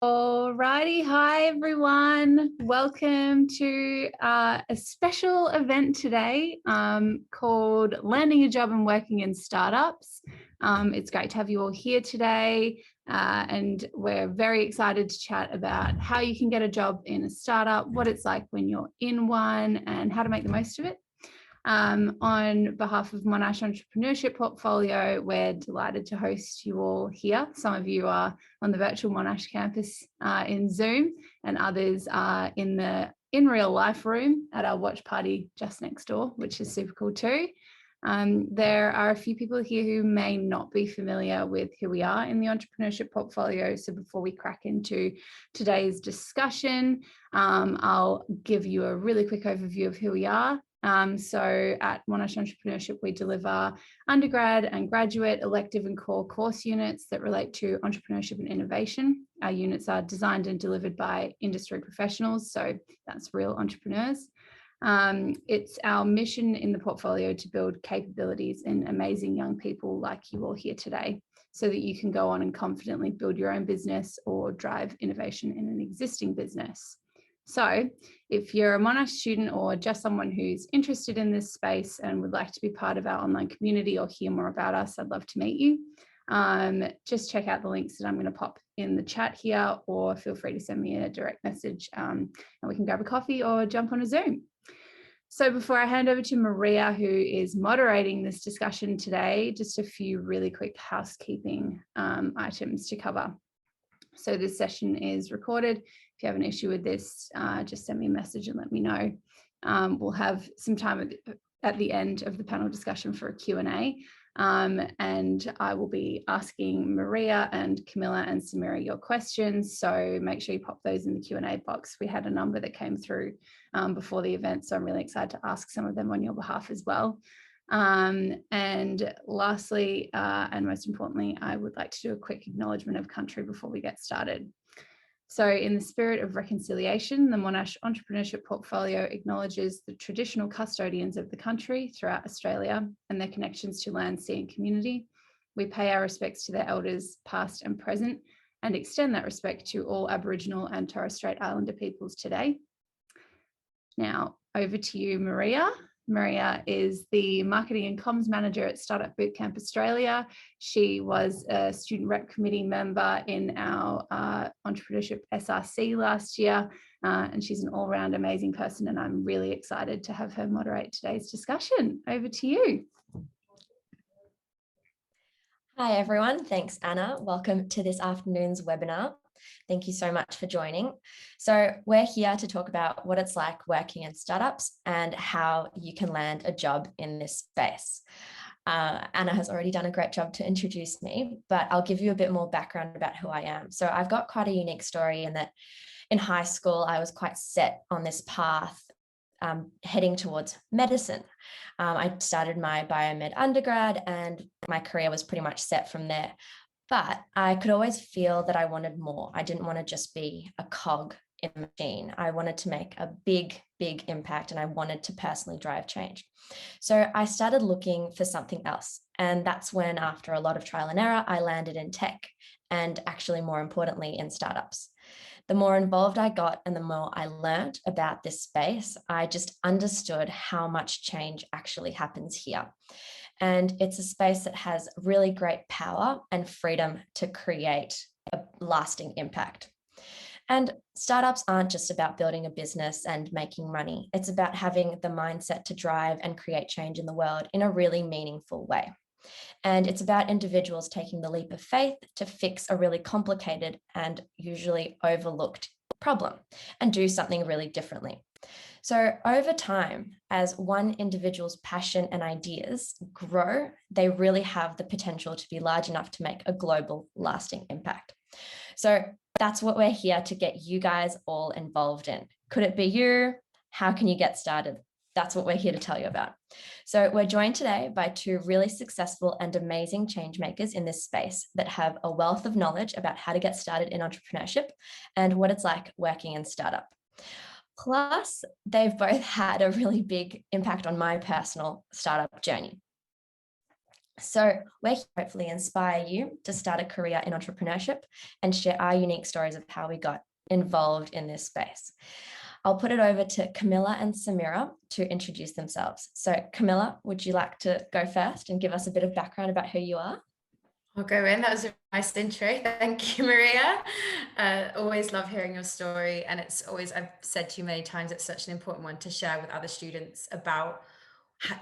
Alrighty, hi everyone. Welcome to a special event today called Landing a Job and Working in Startups. It's great to have you all here today, and we're very excited to chat about how you can get a job in a startup, what it's like when you're in one, and how to make the most of it. On behalf of Monash Entrepreneurship Portfolio, we're delighted to host you all here. Some of you are on the virtual Monash campus in Zoom, and others are in real life room at our watch party just next door, which is super cool too. There are a few people here who may not be familiar with who we are in the Entrepreneurship Portfolio. So before we crack into today's discussion, I'll give you a really quick overview of who we are. So at Monash Entrepreneurship, we deliver undergrad and graduate elective and core course units that relate to entrepreneurship and innovation. Our units are designed and delivered by industry professionals, so that's real entrepreneurs. It's our mission in the portfolio to build capabilities in amazing young people like you all here today, so that you can go on and confidently build your own business or drive innovation in an existing business. So if you're a Monash student or just someone who's interested in this space and would like to be part of our online community or hear more about us, I'd love to meet you. Just check out the links that I'm going to pop in the chat here, or feel free to send me a direct message and we can grab a coffee or jump on a Zoom. So before I hand over to Maria, who is moderating this discussion today, just a few really quick housekeeping items to cover. So this session is recorded. If you have an issue with this, just send me a message and let me know. We'll have some time at the end of the panel discussion for a Q&A. And I will be asking Maria and Camilla and Samira your questions. So make sure you pop those in the Q&A box. We had a number that came through before the event, so I'm really excited to ask some of them on your behalf as well. And lastly, and most importantly, I would like to do a quick acknowledgement of country before we get started. So in the spirit of reconciliation, the Monash Entrepreneurship Portfolio acknowledges the traditional custodians of the country throughout Australia and their connections to land, sea and community. We pay our respects to their elders, past and present, and extend that respect to all Aboriginal and Torres Strait Islander peoples today. Now, over to you, Maria. Maria is the Marketing and Comms Manager at Startup Bootcamp Australia. She was a Student Rep Committee member in our Entrepreneurship SRC last year, and she's an all-round amazing person, and I'm really excited to have her moderate today's discussion. Over to you. Hi everyone, thanks Anna. Welcome to this afternoon's webinar. Thank you so much for joining. So we're here to talk about what it's like working in startups and how you can land a job in this space. Anna has already done a great job to introduce me, but I'll give you a bit more background about who I am. So I've got quite a unique story in that in high school, I was quite set on this path heading towards medicine. I started my biomed undergrad and my career was pretty much set from there. But I could always feel that I wanted more. I didn't want to just be a cog in the machine. I wanted to make a big, big impact and I wanted to personally drive change. So I started looking for something else. And that's when, after a lot of trial and error, I landed in tech and actually more importantly in startups. The more involved I got and the more I learned about this space, I just understood how much change actually happens here. And it's a space that has really great power and freedom to create a lasting impact. And startups aren't just about building a business and making money. It's about having the mindset to drive and create change in the world in a really meaningful way. And it's about individuals taking the leap of faith to fix a really complicated and usually overlooked problem and do something really differently. So over time, as one individual's passion and ideas grow, they really have the potential to be large enough to make a global lasting impact. So that's what we're here to get you guys all involved in. Could it be you? How can you get started? That's what we're here to tell you about. So we're joined today by two really successful and amazing change makers in this space that have a wealth of knowledge about how to get started in entrepreneurship and what it's like working in startup. Plus, they've both had a really big impact on my personal startup journey. So we're here to hopefully inspire you to start a career in entrepreneurship and share our unique stories of how we got involved in this space. I'll put it over to Camilla and Samira to introduce themselves. So Camilla, would you like to go first and give us a bit of background about who you are? I'll go in. That was a nice intro. Thank you, Maria. Always love hearing your story. And it's always, I've said to you many times, it's such an important one to share with other students about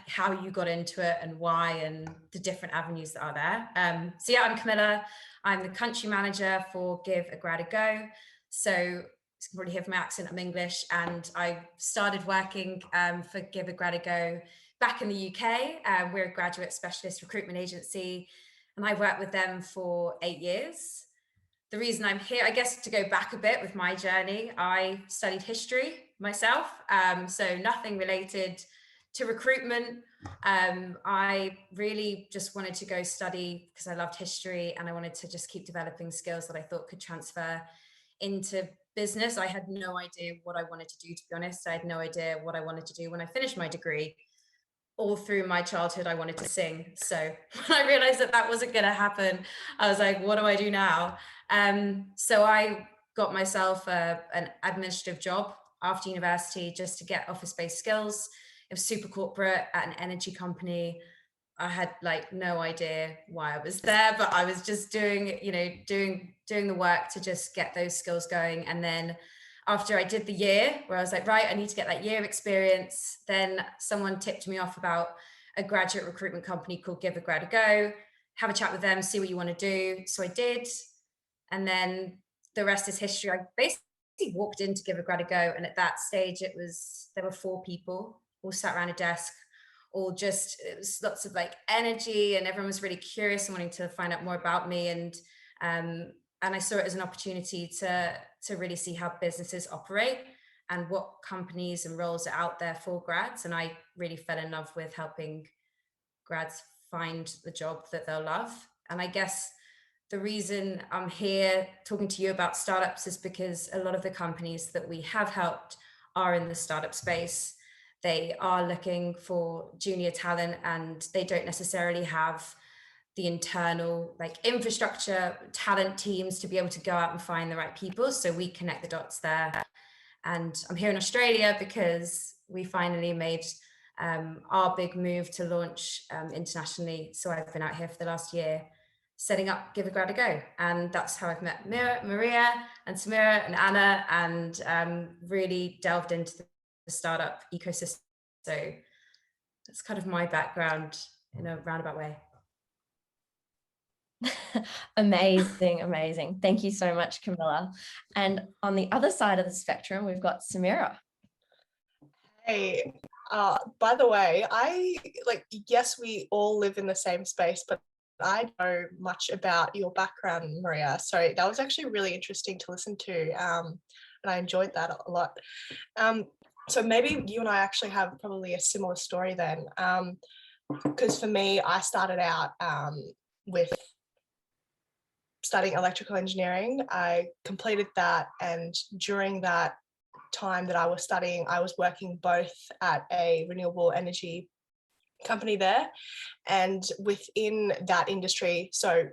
how you got into it and why and the different avenues that are there. So yeah, I'm Camilla. I'm the country manager for Give A Grad A Go. So you can probably hear from my accent, I'm English. And I started working for Give A Grad A Go back in the UK. We're a graduate specialist recruitment agency, and I've worked with them for 8 years. The reason I'm here, I guess, to go back a bit with my journey, I studied history myself, so nothing related to recruitment. I really just wanted to go study because I loved history, and I wanted to just keep developing skills that I thought could transfer into business. I had no idea what I wanted to do, to be honest. I had no idea what I wanted to do when I finished my degree. All through my childhood, I wanted to sing. So when I realized that that wasn't going to happen, I was like, what do I do now? So I got myself an administrative job after university just to get office-based skills. It was super corporate at an energy company. I had like no idea why I was there, but I was just doing the work to just get those skills going. And then after I did the year where I was like, right, I need to get that year experience, then someone tipped me off about a graduate recruitment company called Give A Grad A Go. Have a chat with them, see what you want to do. So I did. And then the rest is history. I basically walked into Give A Grad A Go. And at that stage, there were 4 people all sat around a desk, it was lots of like energy, and everyone was really curious and wanting to find out more about me. And I saw it as an opportunity to really see how businesses operate and what companies and roles are out there for grads. And I really fell in love with helping grads find the job that they'll love. And I guess the reason I'm here talking to you about startups is because a lot of the companies that we have helped are in the startup space. They are looking for junior talent, and they don't necessarily have the internal like infrastructure talent teams to be able to go out and find the right people. So we connect the dots there. And I'm here in Australia because we finally made our big move to launch internationally. So I've been out here for the last year setting up Give A Grad A Go. And that's how I've met Maria and Samira and Anna, and really delved into the startup ecosystem. So that's kind of my background in a roundabout way. Amazing. Thank you so much, Camilla. And on the other side of the spectrum, we've got Samira. Hey, by the way, yes, we all live in the same space, but I don't know much about your background, Maria. So that was actually really interesting to listen to. And I enjoyed that a lot. So maybe you and I actually have probably a similar story then. Because for me, I started out with studying electrical engineering. I completed that, and during that time that I was studying, I was working both at a renewable energy company there and within that industry. So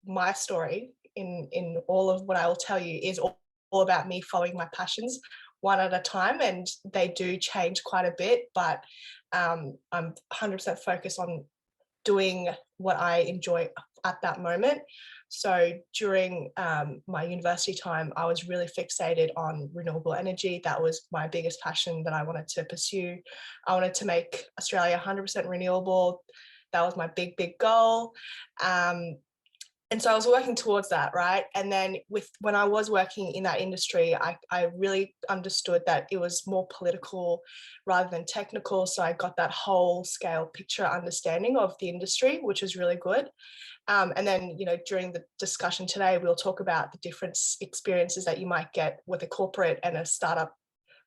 my story in all of what I will tell you is all about me following my passions one at a time, and they do change quite a bit, but I'm 100% focused on doing what I enjoy at that moment. So during my university time, I was really fixated on renewable energy. That was my biggest passion that I wanted to pursue. I wanted to make Australia 100% renewable. That was my big goal. And so I was working towards that, right? And then when I was working in that industry, I really understood that it was more political rather than technical. So I got that whole scale picture understanding of the industry, which was really good. And then, during the discussion today, we'll talk about the different experiences that you might get with a corporate and a startup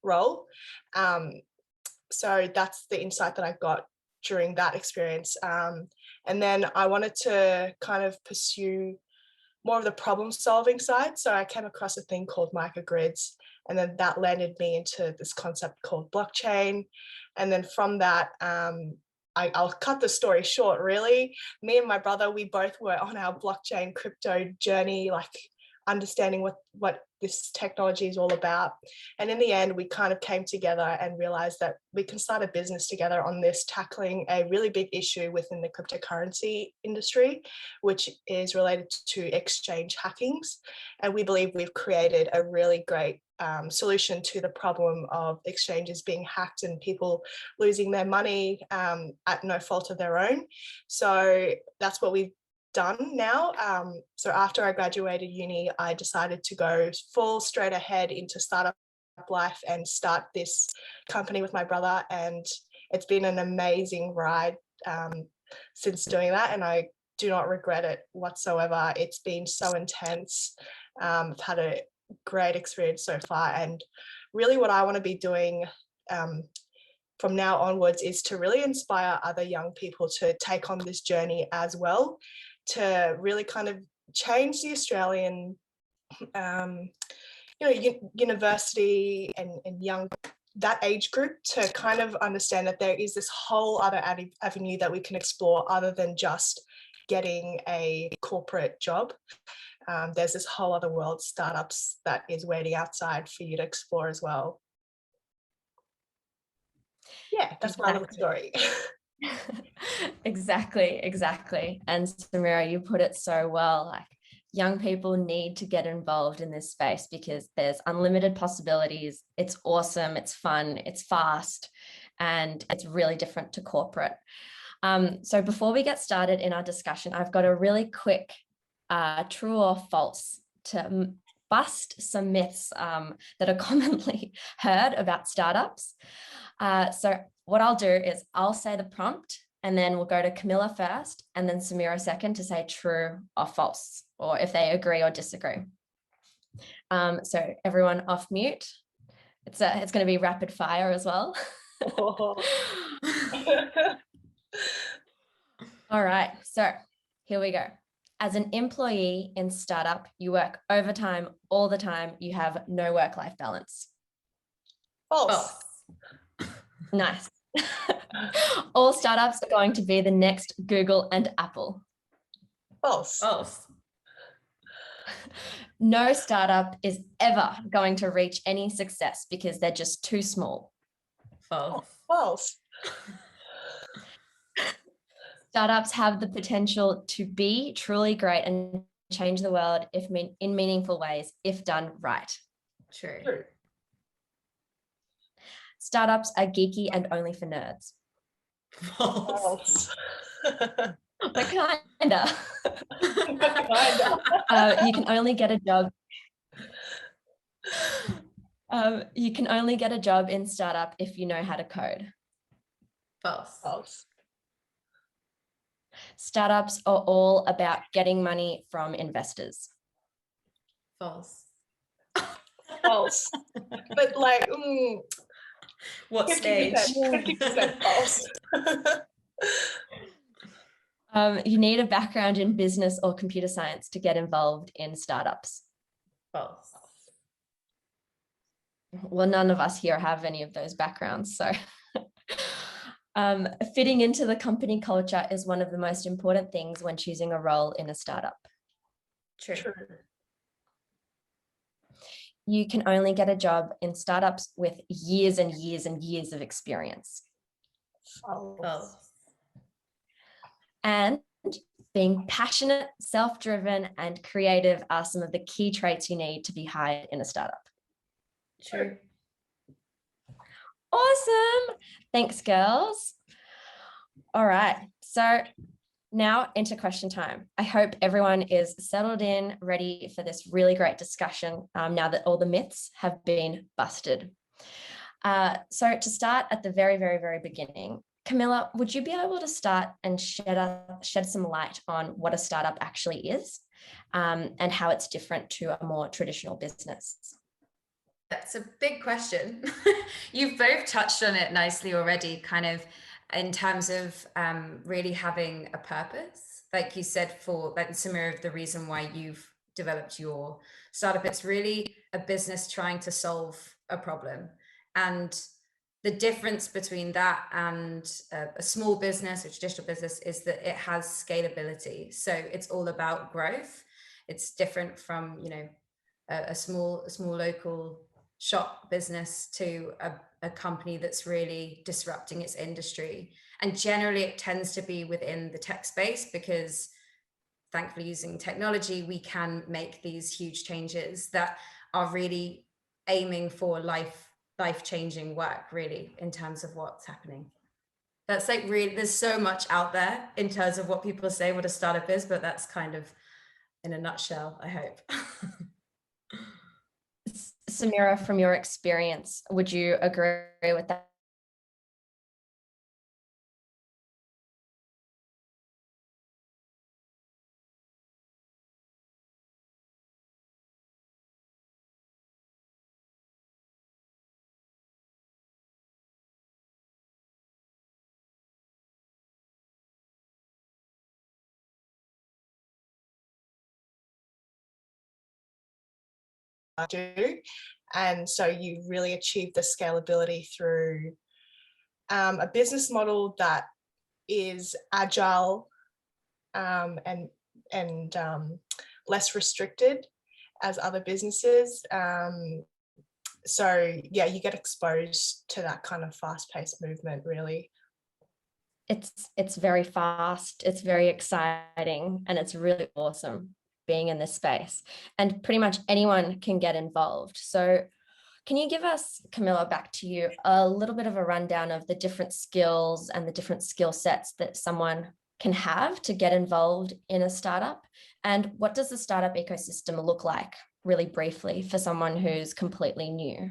role. So that's the insight that I got during that experience. And then I wanted to kind of pursue more of the problem solving side. So I came across a thing called microgrids, and then that landed me into this concept called blockchain. And then from that, I'll cut the story short, really. Me and my brother, we both were on our blockchain crypto journey, like understanding what this technology is all about. And in the end, we kind of came together and realized that we can start a business together on this, tackling a really big issue within the cryptocurrency industry, which is related to exchange hackings. And we believe we've created a really great solution to the problem of exchanges being hacked and people losing their money at no fault of their own. So that's what we've done now. So after I graduated uni, I decided to go full straight ahead into startup life and start this company with my brother. And it's been an amazing ride since doing that. And I do not regret it whatsoever. It's been so intense. I've had a great experience so far. And really what I want to be doing from now onwards is to really inspire other young people to take on this journey as well, to really kind of change the Australian, university and young, that age group, to kind of understand that there is this whole other avenue that we can explore other than just getting a corporate job. There's this whole other world, startups, that is waiting outside for you to explore as well. Yeah, that's my little story. Exactly. And Samira, you put it so well. Like, young people need to get involved in this space because there's unlimited possibilities. It's awesome, it's fun, it's fast, and it's really different to corporate. So before we get started in our discussion, I've got a really quick true or false to bust some myths that are commonly heard about startups. So what I'll do is I'll say the prompt, and then we'll go to Camilla first and then Samira second to say true or false, or if they agree or disagree. So everyone off mute. It's going to be rapid fire as well. Oh. All right, so here we go. As an employee in startup, you work overtime all the time. You have no work-life balance. False. Nice. All startups are going to be the next Google and Apple. False. No startup is ever going to reach any success because they're just too small. False. Startups have the potential to be truly great and change the world in meaningful ways if done right. True. Startups are geeky and only for nerds. False. But kinda. You can only get a job. You can only get a job in startup if you know how to code. False. Startups are all about getting money from investors. False. But like, what 50%, stage? 50% false. You need a background in business or computer science to get involved in startups. False. Well, none of us here have any of those backgrounds, so fitting into the company culture is one of the most important things when choosing a role in a startup. True. You can only get a job in startups with years and years and years of experience. False. And being passionate, self-driven, and creative are some of the key traits you need to be hired in a startup. True. Awesome. Thanks, girls. All right. So now into question time. I hope everyone is settled in, ready for this really great discussion now that all the myths have been busted. So to start at the very, very, very beginning, Camilla, would you be able to start and shed some light on what a startup actually is and how it's different to a more traditional business? That's a big question. You've both touched on it nicely already, kind of in terms of really having a purpose. Like you said, for like Samira, the reason why you've developed your startup, it's really a business trying to solve a problem. And the difference between that and a small business or traditional business is that it has scalability. So it's all about growth. It's different from, you know, a small local shop business to a company that's really disrupting its industry. And generally it tends to be within the tech space, because thankfully using technology, we can make these huge changes that are really aiming for life-changing work, really, in terms of what's happening. That's like really, there's so much out there in terms of what people say what a startup is, but that's kind of in a nutshell, I hope. Samira, from your experience, would you agree with that? Do, and so you really achieve the scalability through a business model that is agile and less restricted as other businesses. So yeah, you get exposed to that kind of fast-paced movement, really. It's very fast, it's very exciting, and it's really awesome being in this space. And pretty much anyone can get involved. So can you give us, Camilla, back to you, a little bit of a rundown of the different skills and the different skill sets that someone can have to get involved in a startup? And what does the startup ecosystem look like, really briefly, for someone who's completely new?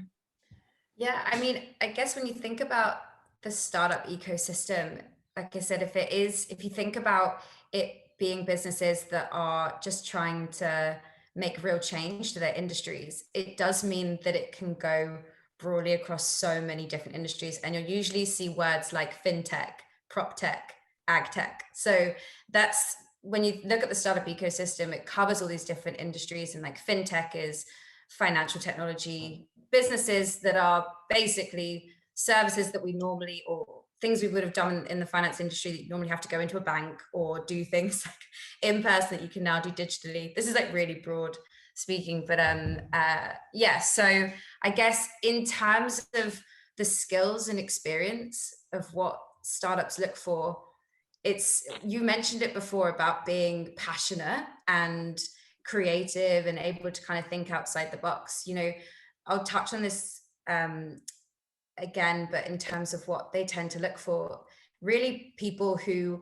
Yeah, I mean, I guess when you think about the startup ecosystem, like I said, if you think about it being businesses that are just trying to make real change to their industries, it does mean that it can go broadly across so many different industries. And you'll usually see words like fintech, prop tech, ag tech. So that's when you look at the startup ecosystem, it covers all these different industries. And like fintech is financial technology businesses that are basically services that we normally, or things we would have done in the finance industry that you normally have to go into a bank or do things like in person that you can now do digitally. This is like really broad speaking, but yeah, so I guess in terms of the skills and experience of what startups look for, you mentioned it before about being passionate and creative and able to kind of think outside the box. You know, I'll touch on this again, but in terms of what they tend to look for, really people who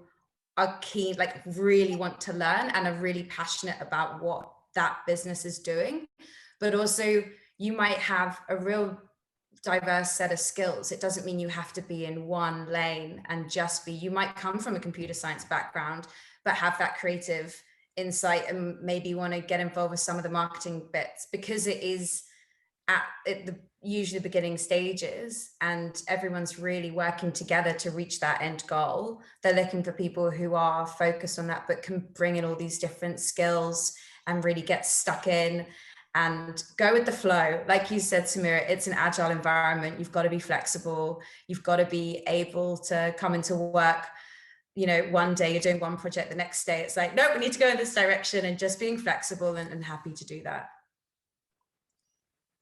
are keen, like really want to learn and are really passionate about what that business is doing. But also you might have a real diverse set of skills. It doesn't mean you have to be in one lane and you might come from a computer science background, but have that creative insight and maybe want to get involved with some of the marketing bits, because it is at the usually beginning stages and everyone's really working together to reach that end goal. They're looking for people who are focused on that, but can bring in all these different skills and really get stuck in and go with the flow. Like you said, Samira, it's an agile environment. You've got to be flexible. You've got to be able to come into work. You know, one day you're doing one project, the next day it's like, no, we need to go in this direction, and just being flexible and happy to do that.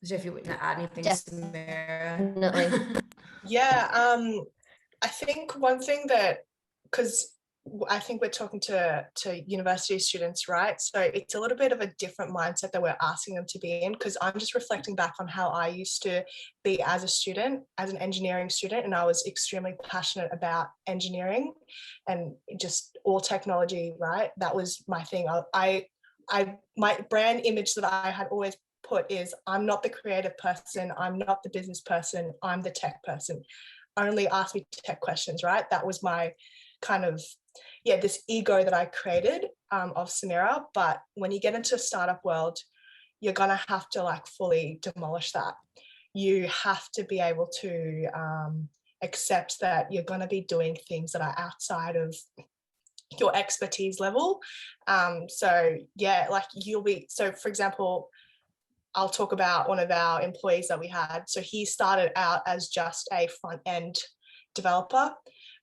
If you would add anything, Samira. Definitely. Yeah, I think one thing that, because I think we're talking to university students, right? So it's a little bit of a different mindset that we're asking them to be in, because I'm just reflecting back on how I used to be as a student, as an engineering student, and I was extremely passionate about engineering and just all technology, right? That was my thing. My brand image that I had always put is, I'm not the creative person, I'm not the business person, I'm the tech person. Only ask me tech questions, right? That was my kind of, yeah, this ego that I created of Samira. But when you get into a startup world, you're gonna have to like fully demolish that. You have to be able to accept that you're gonna be doing things that are outside of your expertise level. So yeah, like so for example, I'll talk about one of our employees that we had. So he started out as just a front end developer,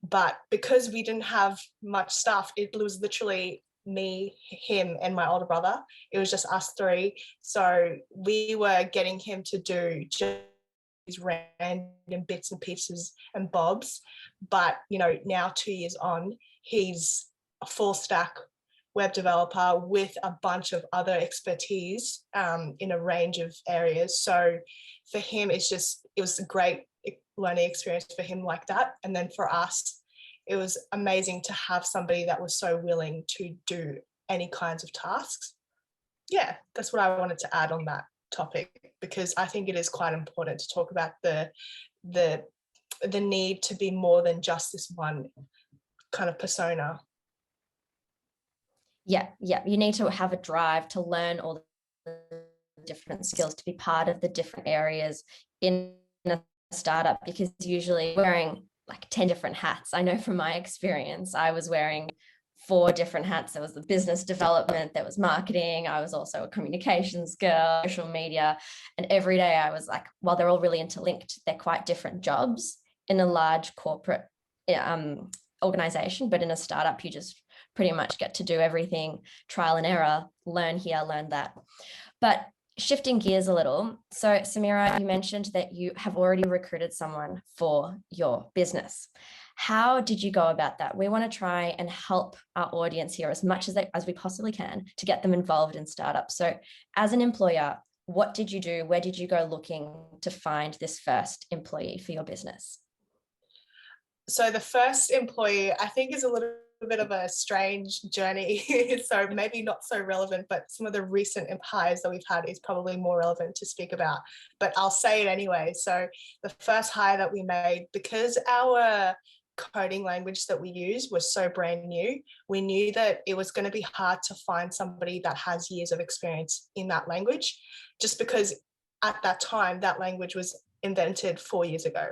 but because we didn't have much staff, it was literally me, him, and my older brother. It was just us three. So we were getting him to do just these random bits and pieces and bobs. But, you know, now 2 years on, he's a full stack web developer with a bunch of other expertise in a range of areas. So for him, it was a great learning experience for him like that. And then for us, it was amazing to have somebody that was so willing to do any kinds of tasks. Yeah, that's what I wanted to add on that topic, because I think it is quite important to talk about the need to be more than just this one kind of persona. Yeah, you need to have a drive to learn all the different skills, to be part of the different areas in a startup, because usually wearing like 10 different hats. I know from my experience, I was wearing 4 different hats. There was the business development, there was marketing, I was also a communications girl, social media, and every day I was like, while they're all really interlinked, they're quite different jobs in a large corporate organization, but in a startup, you just pretty much get to do everything, trial and error, learn here, learn that. But shifting gears a little, so Samira, you mentioned that you have already recruited someone for your business. How did you go about that? We want to try and help our audience here as much as we possibly can to get them involved in startups. So as an employer, what did you do? Where did you go looking to find this first employee for your business? So the first employee, I think, is a little bit of a strange journey. So maybe not so relevant, but some of the recent hires that we've had is probably more relevant to speak about, but I'll say it anyway. So the first hire that we made, because our coding language that we use was so brand new, we knew that it was going to be hard to find somebody that has years of experience in that language, just because at that time that language was invented 4 years ago.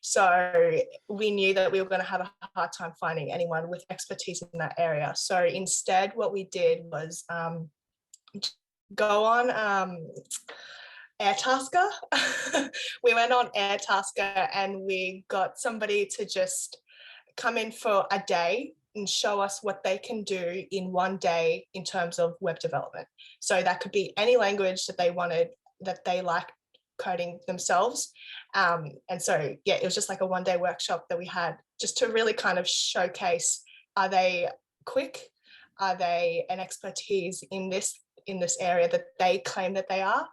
So we knew that we were going to have a hard time finding anyone with expertise in that area. So instead, what we did was go on Airtasker. We went on Airtasker and we got somebody to just come in for a day and show us what they can do in one day in terms of web development. So that could be any language that they wanted, that they liked coding themselves. And so, yeah, it was just like a one-day workshop that we had just to really kind of showcase, are they quick? Are they an expertise in this area that they claim that they are?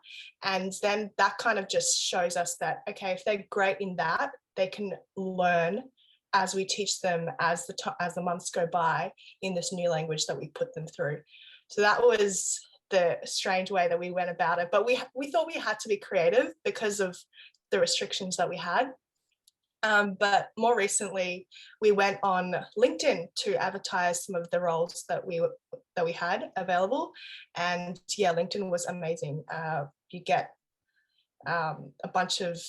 And then that kind of just shows us that, okay, if they're great in that, they can learn as we teach them as the months go by in this new language that we put them through. So that was the strange way that we went about it, but we thought we had to be creative because of the restrictions that we had. But more recently, we went on LinkedIn to advertise some of the roles that we had available, and yeah, LinkedIn was amazing. You get a bunch of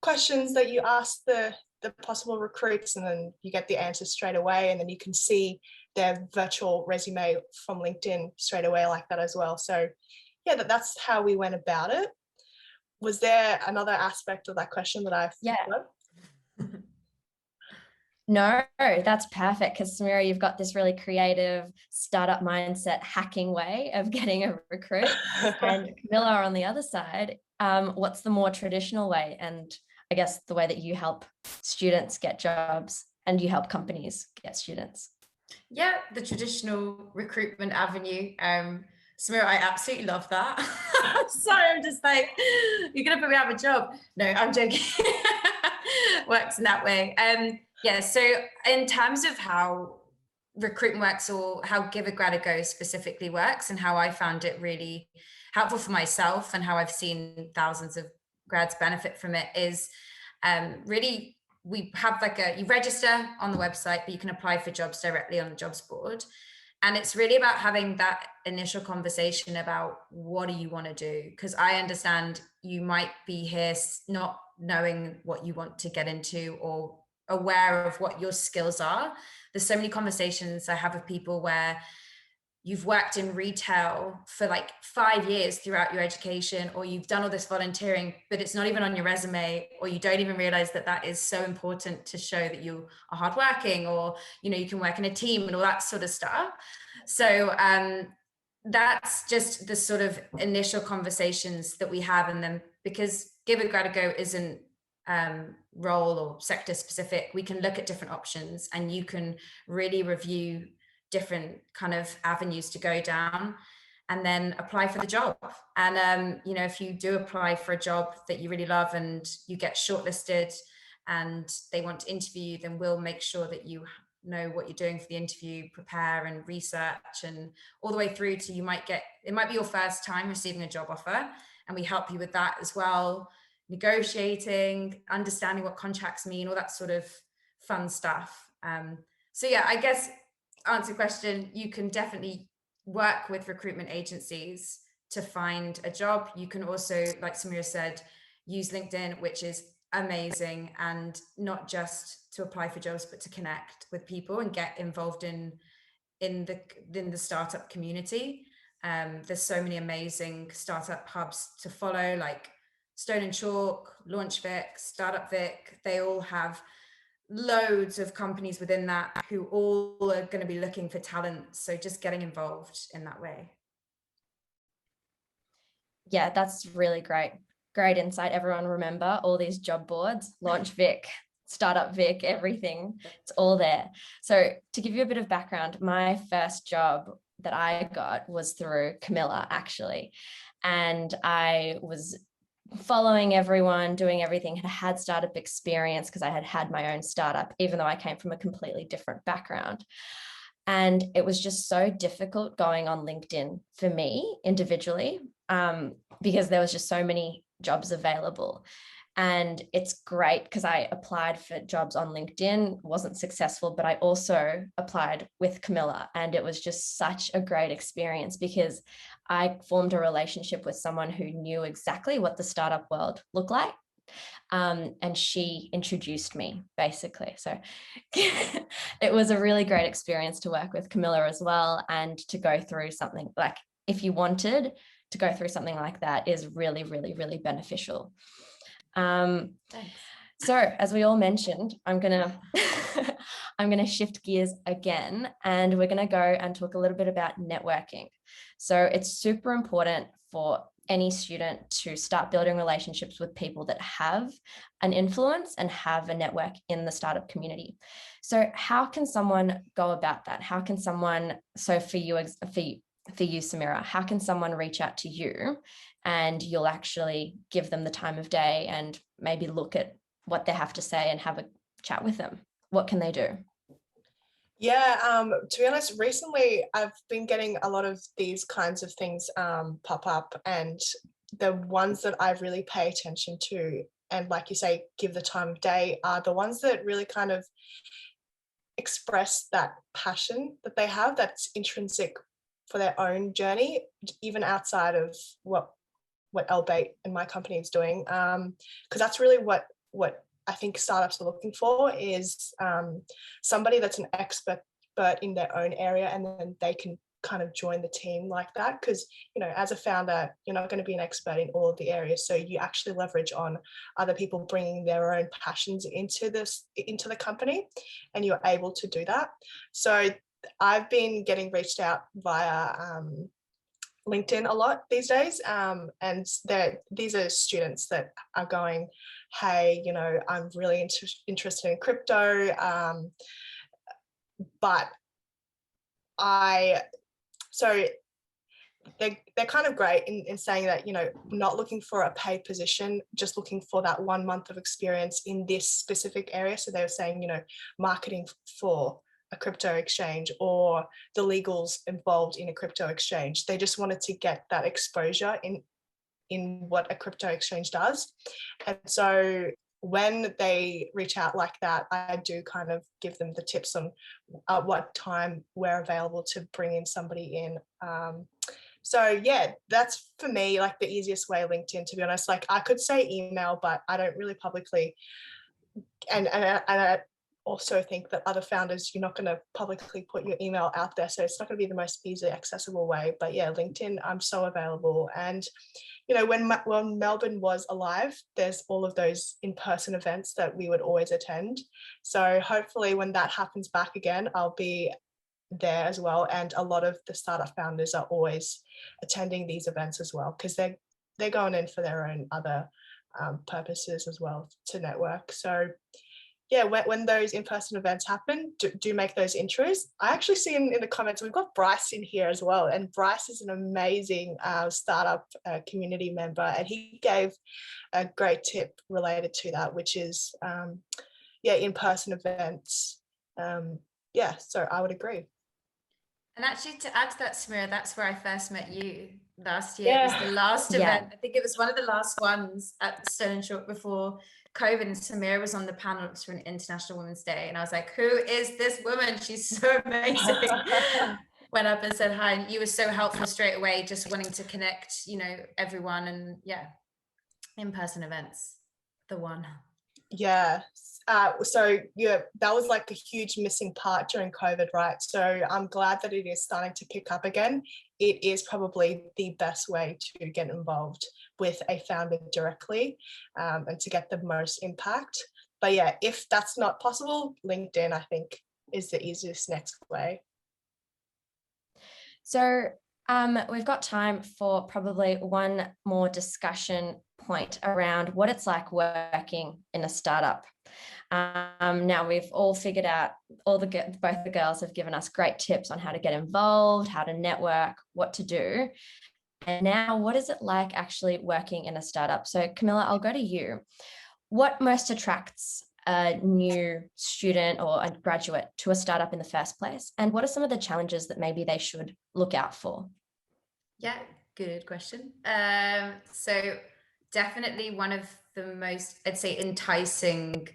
questions that you ask the possible recruits, and then you get the answers straight away, and then you can see their virtual resume from LinkedIn straight away like that as well. So yeah, that's how we went about it. Was there another aspect of that question that I forgot? No, that's perfect, because Samira, you've got this really creative startup mindset hacking way of getting a recruit. And Camilla, on the other side, what's the more traditional way, and I guess the way that you help students get jobs and you help companies get students? Yeah, the traditional recruitment avenue. Samira, I absolutely love that. Sorry, I'm just like, you're going to put me out of a job. No, I'm joking. Works in that way. Yeah, so in terms of how recruitment works, or how Give A Grad A Go specifically works, and how I found it really helpful for myself and how I've seen thousands of grads benefit from it, is really, we have you register on the website, but you can apply for jobs directly on the jobs board. And it's really about having that initial conversation about what do you want to do? Because I understand you might be here not knowing what you want to get into or aware of what your skills are. There's so many conversations I have with people where you've worked in retail for like 5 years throughout your education, or you've done all this volunteering, but it's not even on your resume, or you don't even realize that that is so important to show that you are hardworking, or, you know, you can work in a team and all that sort of stuff. So that's just the sort of initial conversations that we have. And then because Give A Grad A Go isn't role or sector specific, we can look at different options, and you can really review different kind of avenues to go down and then apply for the job. And you know, if you do apply for a job that you really love and you get shortlisted and they want to interview you, then we'll make sure that you know what you're doing for the interview, prepare and research, and all the way through to it might be your first time receiving a job offer, and we help you with that as well, negotiating, understanding what contracts mean, all that sort of fun stuff. So yeah, I guess answer your question, you can definitely work with recruitment agencies to find a job. You can also, like Samira said, use LinkedIn, which is amazing, and not just to apply for jobs, but to connect with people and get involved in the startup community. There's so many amazing startup hubs to follow, like Stone and Chalk, Launch Vic, Startup Vic. They all have loads of companies within that who all are going to be looking for talent. So just getting involved in that way. Yeah, that's really great. Great insight. Everyone remember all these job boards, Launch Vic, Startup Vic, everything. It's all there. So to give you a bit of background, my first job that I got was through Camilla, actually. And I was following everyone, doing everything, had startup experience because I had my own startup, even though I came from a completely different background. And it was just so difficult going on LinkedIn for me individually, because there was just so many jobs available. And it's great because I applied for jobs on LinkedIn, wasn't successful, but I also applied with Camilla. And it was just such a great experience because I formed a relationship with someone who knew exactly what the startup world looked like. And she introduced me, basically. So it was a really great experience to work with Camilla as well, and to go through something like, if you wanted to go through something like that, is really, really, really beneficial. So as we all mentioned, I'm gonna shift gears again, and we're gonna go and talk a little bit about networking. So it's super important for any student to start building relationships with people that have an influence and have a network in the startup community. So how can someone go about that? How can someone, so for you, Samira, how can someone reach out to you and you'll actually give them the time of day and maybe look at what they have to say and have a chat with them? What can they do? Yeah, to be honest, recently I've been getting a lot of these kinds of things pop up, and the ones that I really pay attention to, and like you say, give the time of day, are the ones that really kind of express that passion that they have that's intrinsic for their own journey, even outside of what Elbaite and my company is doing, because that's really what I think startups are looking for, is somebody that's an expert in their own area, and then they can kind of join the team like that. Because, you know, as a founder, you're not going to be an expert in all of the areas, so you actually leverage on other people bringing their own passions into the company, and you're able to do that. So I've been getting reached out via LinkedIn a lot these days, and these are students that are going, hey, you know, I'm really interested in crypto, but they're kind of great in saying that, you know, not looking for a paid position, just looking for that 1 month of experience in this specific area. So they were saying, you know, marketing for a crypto exchange or the legals involved in a crypto exchange. They just wanted to get that exposure in what a crypto exchange does. And so when they reach out like that, I do kind of give them the tips on what time we're available to bring in somebody in. So yeah, that's for me like the easiest way, LinkedIn, to be honest. Like I could say email, but I don't really publicly, and also think that other founders, you're not going to publicly put your email out there, so it's not going to be the most easily accessible way. But yeah, LinkedIn, I'm so available. And you know, when Melbourne was alive, there's all of those in-person events that we would always attend. So hopefully when that happens back again, I'll be there as well. And a lot of the startup founders are always attending these events as well, because they're going in for their own other purposes as well to network. So yeah, when those in-person events happen, do make those intros. I actually see in the comments, we've got Bryce in here as well. And Bryce is an amazing startup community member. And he gave a great tip related to that, which is, in-person events. Yeah, so I would agree. And actually, to add to that, Samira, that's where I first met you last year. Yeah. It was the last event. I think it was one of the last ones at Stone Short before COVID, and Samira was on the panel for an International Women's Day. And I was like, who is this woman? She's so amazing. Went up and said hi. And you were so helpful straight away, just wanting to connect, you know, everyone. And yeah, in-person events, the one. Yeah. So yeah, that was like a huge missing part during COVID, right? So I'm glad that it is starting to pick up again. It is probably the best way to get involved with a founder directly, and to get the most impact. But yeah, if that's not possible, LinkedIn, I think, is the easiest next way. So we've got time for probably one more discussion point around what it's like working in a startup. Now we've all figured out, both the girls have given us great tips on how to get involved, how to network, what to do. And now, what is it like actually working in a startup? So Camilla, I'll go to you. What most attracts a new student or a graduate to a startup in the first place? And what are some of the challenges that maybe they should look out for? Yeah, good question. So definitely one of the most, I'd say, enticing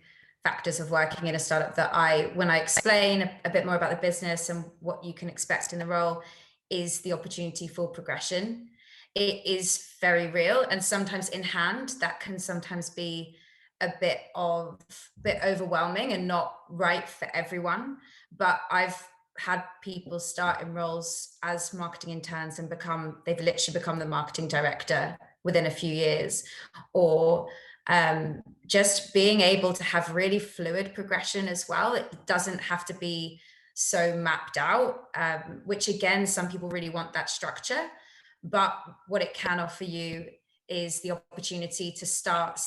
factors of working in a startup that when I explain a bit more about the business and what you can expect in the role, is the opportunity for progression. It is very real, and sometimes in hand, that can sometimes be a bit overwhelming and not right for everyone. But I've had people start in roles as marketing interns and they've literally become the marketing director within a few years, or just being able to have really fluid progression as well. It doesn't have to be so mapped out, which again, some people really want that structure, but what it can offer you is the opportunity to start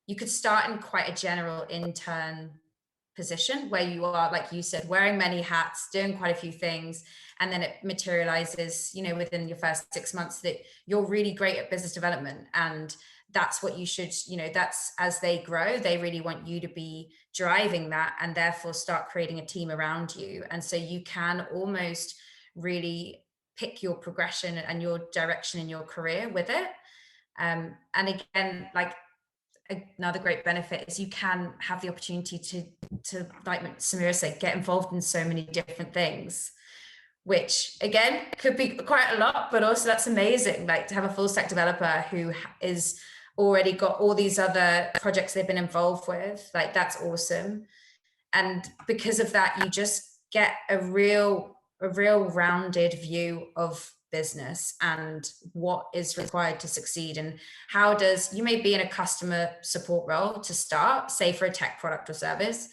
you could start in quite a general intern position where you are, like you said, wearing many hats, doing quite a few things, and then it materializes, you know, within your first 6 months that you're really great at business development. And that's what you should, you know, that's as they grow, they really want you to be driving that and therefore start creating a team around you. And so you can almost really pick your progression and your direction in your career with it. And again, like, another great benefit is you can have the opportunity to like Samira said, get involved in so many different things, which again could be quite a lot, but also that's amazing, like to have a full stack developer who is already got all these other projects they've been involved with. Like, that's awesome. And because of that, you just get a real rounded view of business and what is required to succeed. And you may be in a customer support role to start, say for a tech product or service,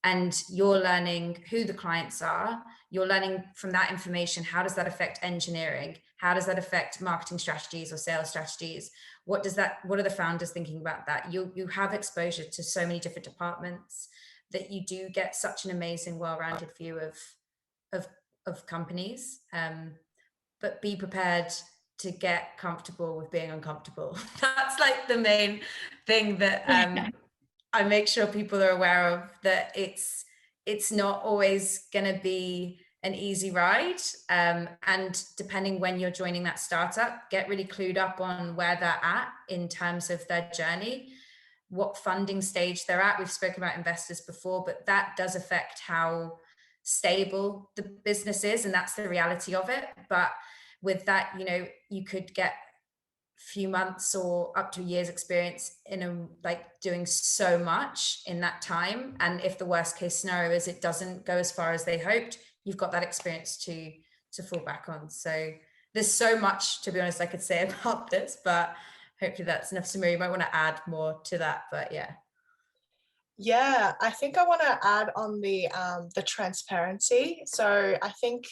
and you're learning who the clients are. You're learning from that information, how does that affect engineering? How does that affect marketing strategies or sales strategies? What are the founders thinking about that? You have exposure to so many different departments that you do get such an amazing, well-rounded view of companies. But be prepared to get comfortable with being uncomfortable. That's like the main thing that I make sure people are aware of, that it's not always going to be an easy ride. And depending when you're joining that startup, get really clued up on where they're at in terms of their journey, what funding stage they're at. We've spoken about investors before, but that does affect how stable the business is, and that's the reality of it. But with that, you know, you could get few months or up to a year's experience in doing so much in that time. And if the worst case scenario is it doesn't go as far as they hoped, you've got that experience to fall back on. So there's so much, to be honest, I could say about this, but hopefully that's enough. Samira, you might want to add more to that, but yeah. Yeah, I think I want to add on the transparency. So I think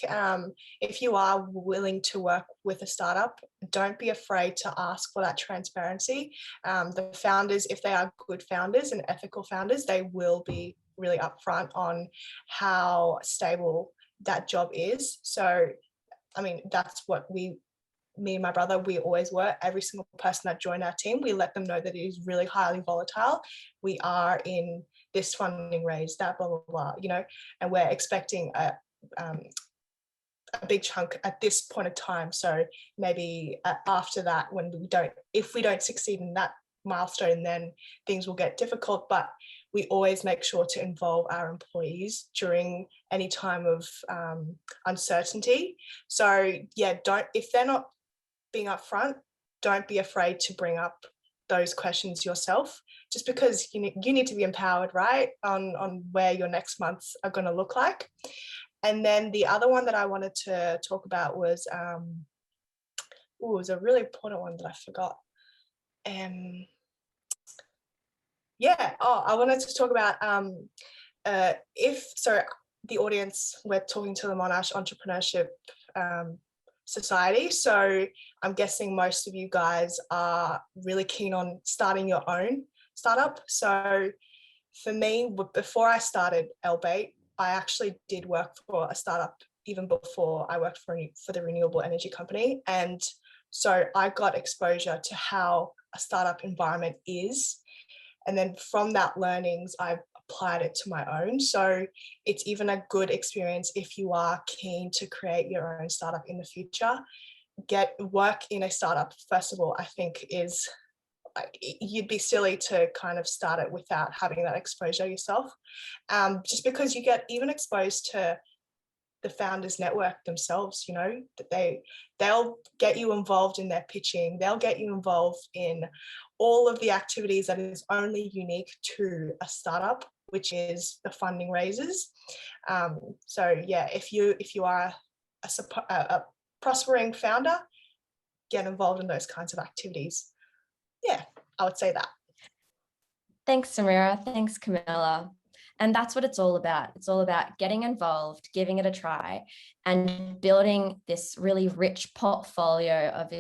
if you are willing to work with a startup, don't be afraid to ask for that transparency. The founders, if they are good founders and ethical founders, they will be really upfront on how stable that job is. So, I mean, that's what me and my brother, we always were. Every single person that joined our team, we let them know that it is really highly volatile. We are in this funding raise, that blah, blah, blah, you know, and we're expecting a big chunk at this point of time. So maybe after that, if we don't succeed in that milestone, then things will get difficult. But we always make sure to involve our employees during any time of uncertainty. So yeah, if they're not being upfront, don't be afraid to bring up those questions yourself, just because you need to be empowered, right, on where your next months are going to look like. And then the other one that I wanted to talk about was it was a really important one that I forgot. I wanted to talk about the audience, we're talking to the Monash Entrepreneurship Society. So I'm guessing most of you guys are really keen on starting your own startup. So for me, before I started Elbaite, I actually did work for a startup even before I worked for the renewable energy company. And so I got exposure to how a startup environment is. And then from that learnings, I applied it to my own. So it's even a good experience if you are keen to create your own startup in the future. Work in a startup, first of all, I think is like, you'd be silly to kind of start it without having that exposure yourself. Just because you get even exposed to the founders network themselves, you know, that they'll get you involved in their pitching, they'll get you involved in all of the activities that is only unique to a startup, which is the funding raises. So yeah, if you are a prospering founder, get involved in those kinds of activities. Yeah, I would say that. Thanks, Samira. Thanks, Camilla. And that's what it's all about. It's all about getting involved, giving it a try, and building this really rich portfolio of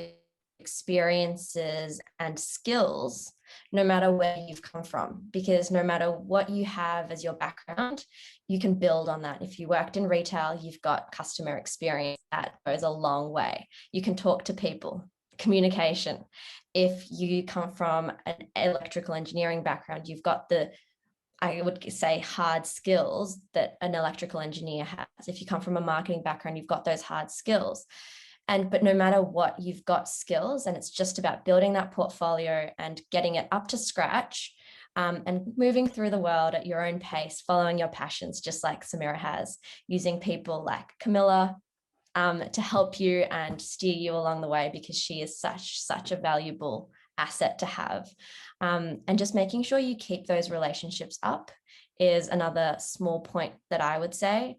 experiences and skills, no matter where you've come from, because no matter what you have as your background, you can build on that. If you worked in retail, you've got customer experience that goes a long way. You can talk to people, communication. If you come from an electrical engineering background, you've got I would say hard skills that an electrical engineer has. If you come from a marketing background, you've got those hard skills. But no matter what, you've got skills, and it's just about building that portfolio and getting it up to scratch, and moving through the world at your own pace, following your passions, just like Samira has, using people like Camilla to help you and steer you along the way, because she is such a valuable asset to have. And just making sure you keep those relationships up is another small point that I would say.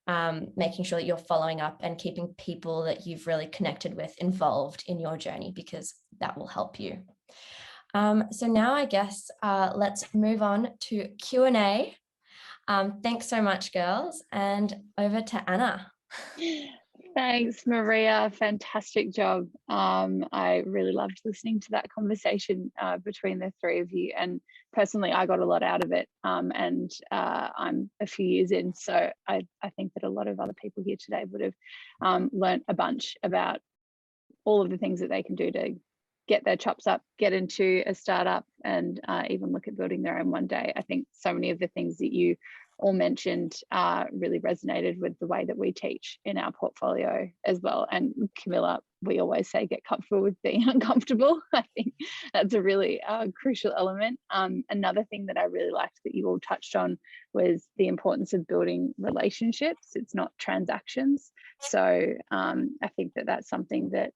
Making sure that you're following up and keeping people that you've really connected with involved in your journey, because that will help you. So now I guess let's move on to Q&A. Thanks so much, girls, and over to Anna. Thanks, Maria. Fantastic job. I really loved listening to that conversation between the three of you. And personally, I got a lot out of it. And I'm a few years in, so I think that a lot of other people here today would have learnt a bunch about all of the things that they can do to get their chops up, get into a startup, and even look at building their own one day. I think so many of the things that you all mentioned really resonated with the way that we teach in our portfolio as well. And Camilla, we always say get comfortable with being uncomfortable. I think that's a really crucial element. Another thing that I really liked that you all touched on was the importance of building relationships. It's not transactions. So I think that that's something that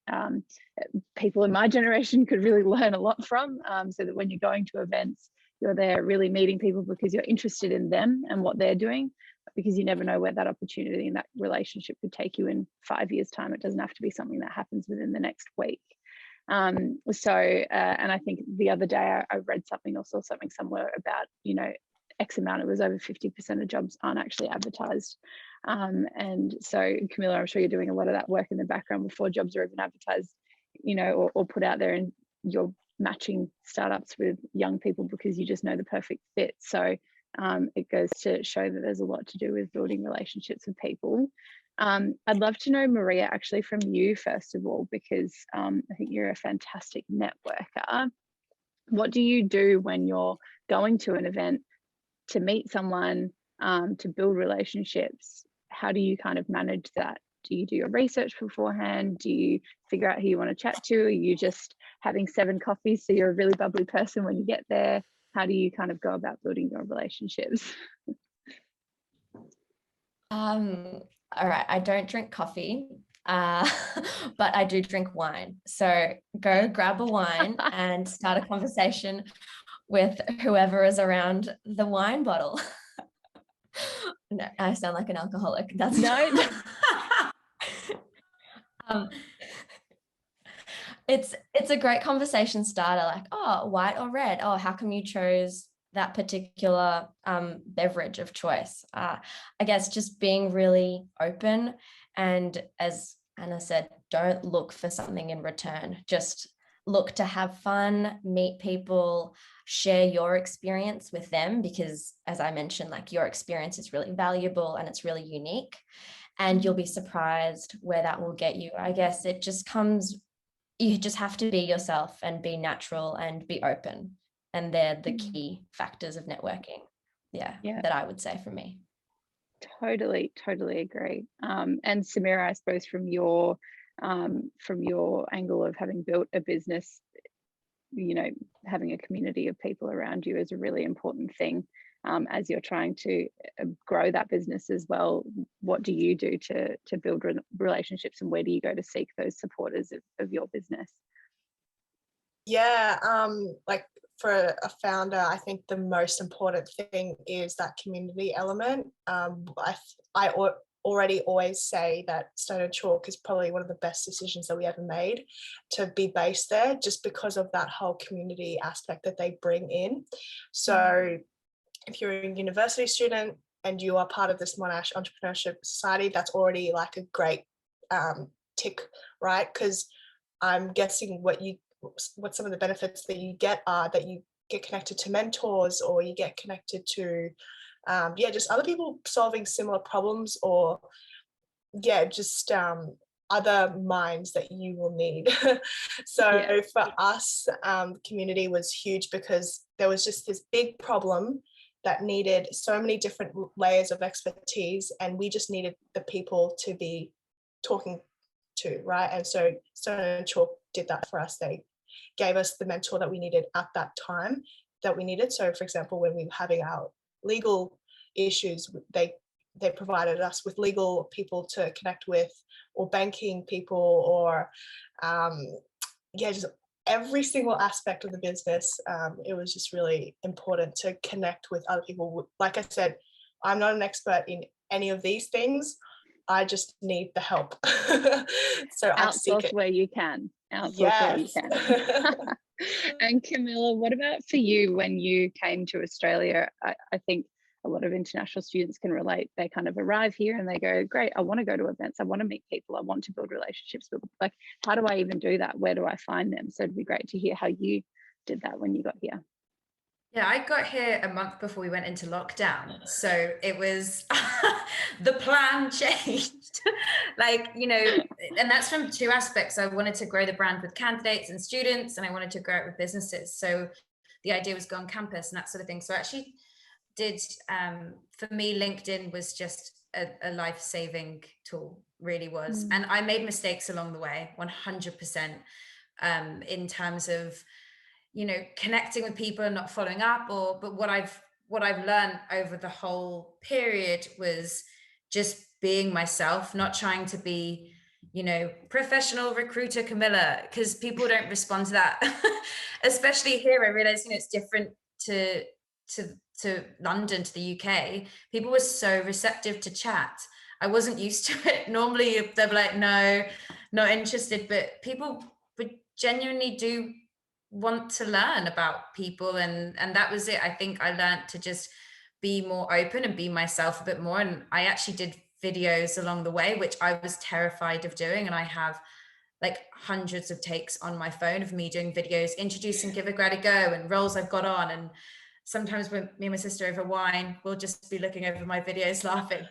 people in my generation could really learn a lot from, so that when you're going to events, you're there really meeting people because you're interested in them and what they're doing, because you never know where that opportunity and that relationship could take you in 5 years' time. It doesn't have to be something that happens within the next week. And I think the other day I read something or saw something somewhere about, you know, X amount, it was over 50% of jobs aren't actually advertised. And so Camilla, I'm sure you're doing a lot of that work in the background before jobs are even advertised, you know, or put out there, and you're matching startups with young people because you just know the perfect fit. So it goes to show that there's a lot to do with building relationships with people. I'd love to know, Maria, actually from you first of all, because I think you're a fantastic networker. What do you do when you're going to an event to meet someone, to build relationships? How do you kind of manage that? Do you do your research beforehand? Do you figure out who you want to chat to? Are you just having 7 coffees so you're a really bubbly person when you get there? How do you kind of go about building your relationships? All right, I don't drink coffee, but I do drink wine. So go grab a wine and start a conversation with whoever is around the wine bottle. No, I sound like an alcoholic. That's No. It's a great conversation starter, like, oh, white or red? Oh, how come you chose that particular beverage of choice? I guess just being really open, and as Anna said, don't look for something in return. Just look to have fun, meet people, share your experience with them, because as I mentioned, like, your experience is really valuable and it's really unique, and you'll be surprised where that will get you. I guess it just comes, you just have to be yourself and be natural and be open. And they're the key factors of networking. Yeah, that I would say for me. Totally agree. And Samira, I suppose from your angle of having built a business, you know, having a community of people around you is a really important thing. As you're trying to grow that business as well, what do you do to build relationships, and where do you go to seek those supporters of your business? Yeah, like for a founder, I think the most important thing is that community element. I already always say that Stone and Chalk is probably one of the best decisions that we ever made to be based there, just because of that whole community aspect that they bring in. So if you're a university student and you are part of this Monash Entrepreneurship Society, that's already like a great tick, right? Because I'm guessing what some of the benefits that you get are that you get connected to mentors, or you get connected to just other people solving similar problems, or just other minds that you will need. So for us, community was huge, because there was just this big problem that needed so many different layers of expertise, and we just needed the people to be talking to, right? And so Stone and Chalk did that for us. They gave us the mentor that we needed at that time that we needed. So for example, when we were having our legal issues, they provided us with legal people to connect with, or banking people, or just every single aspect of the business. It was just really important to connect with other people. Like I said, I'm not an expert in any of these things. I just need the help. So outsource where you can. Where you can. And Camilla, what about for you when you came to Australia? I think a lot of international students can relate. They kind of arrive here and they go, great, I want to go to events, I want to meet people, I want to build relationships, but like, how do I even do that? Where do I find them? So it'd be great to hear how you did that when you got here. Yeah, I got here a month before we went into lockdown. So it was, the plan changed. Like, you know, and that's from 2 aspects. I wanted to grow the brand with candidates and students, and I wanted to grow it with businesses. So the idea was go on campus and that sort of thing. So actually, for me, LinkedIn was just a life-saving tool, really was. And I made mistakes along the way, 100%, in terms of, you know, connecting with people and not following up, but what I've learned over the whole period was just being myself, not trying to be, you know, professional recruiter Camilla, because people don't respond to that. Especially here, I realized, you know, it's different to London, to the UK. People were so receptive to chat. I wasn't used to it. Normally they're like, no, not interested, but people would genuinely do want to learn about people, and that was it. I think I learned to just be more open and be myself a bit more. And I actually did videos along the way, which I was terrified of doing, and I have like hundreds of takes on my phone of me doing videos introducing Give A Grad A Go and roles I've got on. And sometimes when me and my sister over wine, we'll just be looking over my videos laughing.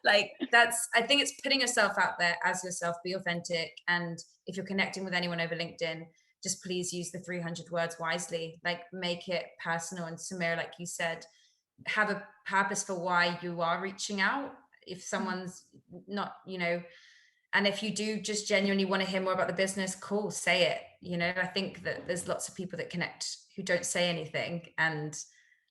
Like, I think it's putting yourself out there as yourself, be authentic. And if you're connecting with anyone over LinkedIn, just please use the 300 words wisely, like make it personal. And Samira, like you said, have a purpose for why you are reaching out. If someone's not, you know, and if you do just genuinely want to hear more about the business, cool, say it. You know, I think that there's lots of people that connect who don't say anything, and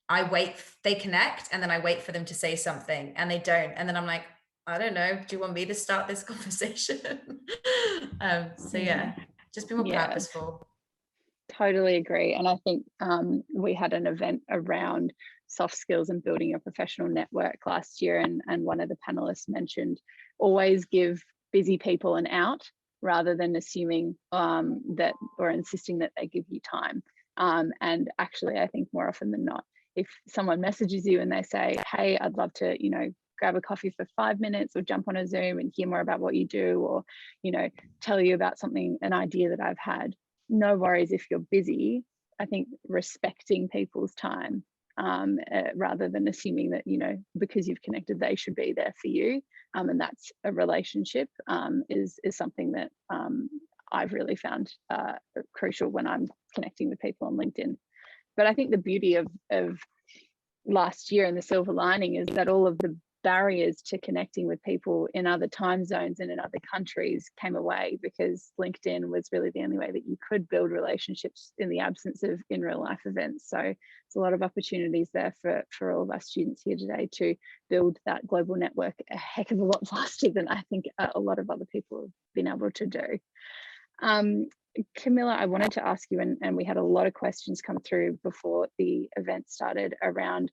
I wait, they connect, and then I wait for them to say something, and they don't. And then I'm like, I don't know, do you want me to start this conversation? So yeah, just be more purposeful. Totally agree. And I think we had an event around soft skills and building your professional network last year, and one of the panelists mentioned always give busy people an out rather than assuming that, or insisting that they give you time. And actually, I think more often than not, if someone messages you and they say, hey, I'd love to, you know, grab a coffee for 5 minutes or jump on a Zoom and hear more about what you do, or, you know, tell you about something, an idea that I've had, no worries if you're busy. I think respecting people's time rather than assuming that, you know, because you've connected, they should be there for you. And that's a relationship is something that I've really found crucial when I'm connecting with people on LinkedIn. But I think the beauty of last year and the silver lining is that all of the barriers to connecting with people in other time zones and in other countries came away, because LinkedIn was really the only way that you could build relationships in the absence of in real life events. So there's a lot of opportunities there for all of our students here today to build that global network a heck of a lot faster than I think a lot of other people have been able to do. Camilla, I wanted to ask you, and we had a lot of questions come through before the event started around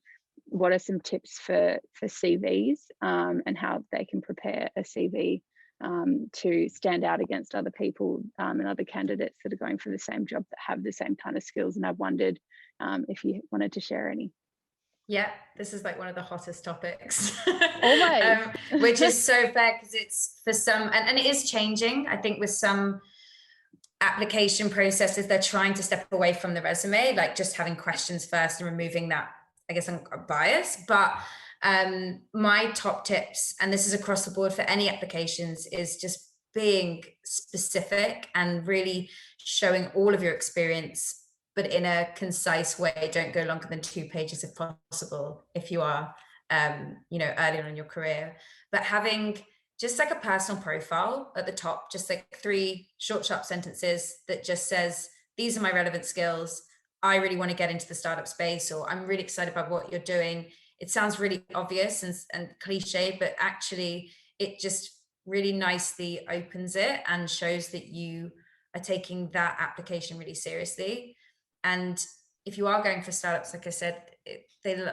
what are some tips for CVs and how they can prepare a CV to stand out against other people and other candidates that are going for the same job that have the same kind of skills. And I've wondered if you wanted to share any. Yeah, this is like one of the hottest topics. Always. Which is so fair, because it's for some, and it is changing. I think with some application processes, they're trying to step away from the resume, like just having questions first and removing that, I guess, a bias. But my top tips, and this is across the board for any applications, is just being specific and really showing all of your experience, but in a concise way. Don't go longer than 2 pages if possible, if you are, you know, early on in your career. But having just like a personal profile at the top, just like 3 short, sharp sentences that just says, these are my relevant skills. I really want to get into the startup space, or I'm really excited about what you're doing. It sounds really obvious and cliche, but actually it just really nicely opens it and shows that you are taking that application really seriously. And if you are going for startups, like I said, they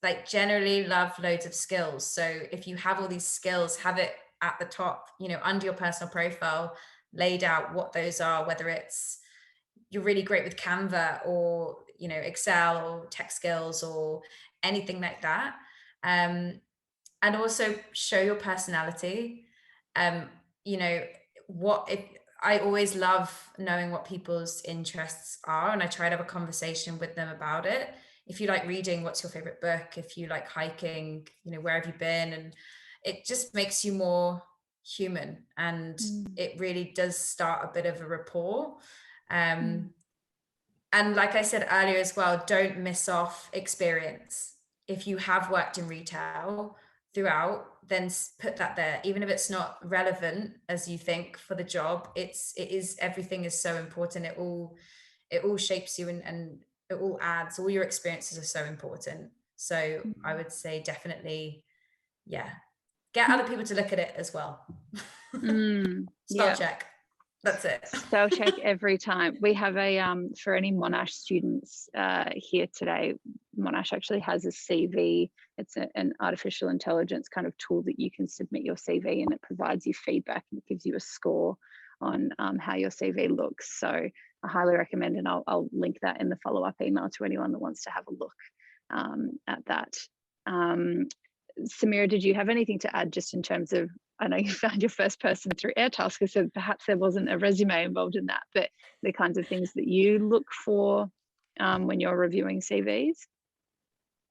like generally love loads of skills. So if you have all these skills, have it at the top, you know, under your personal profile, laid out what those are, whether it's you're really great with Canva, or, you know, Excel, or tech skills, or anything like that. And also show your personality. You know, I always love knowing what people's interests are, and I try to have a conversation with them about it. If you like reading, what's your favorite book? If you like hiking, you know, where have you been? And it just makes you more human, and it really does start a bit of a rapport. And And like I said earlier as well, don't miss off experience. If you have worked in retail throughout, then put that there. Even if it's not relevant as you think for the job, everything is so important. It all shapes you, and it all adds, all your experiences are so important. So I would say definitely, yeah, get other people to look at it as well. Spell check. That's it. Spell check every time. We have a for any Monash students here today, Monash actually has a CV. It's an artificial intelligence kind of tool that you can submit your CV, and it provides you feedback and it gives you a score on how your CV looks. So I highly recommend, and I'll link that in the follow-up email to anyone that wants to have a look at that. Samira, did you have anything to add just in terms of, I know you found your first person through Airtasker, so perhaps there wasn't a resume involved in that, but the kinds of things that you look for when you're reviewing CVs?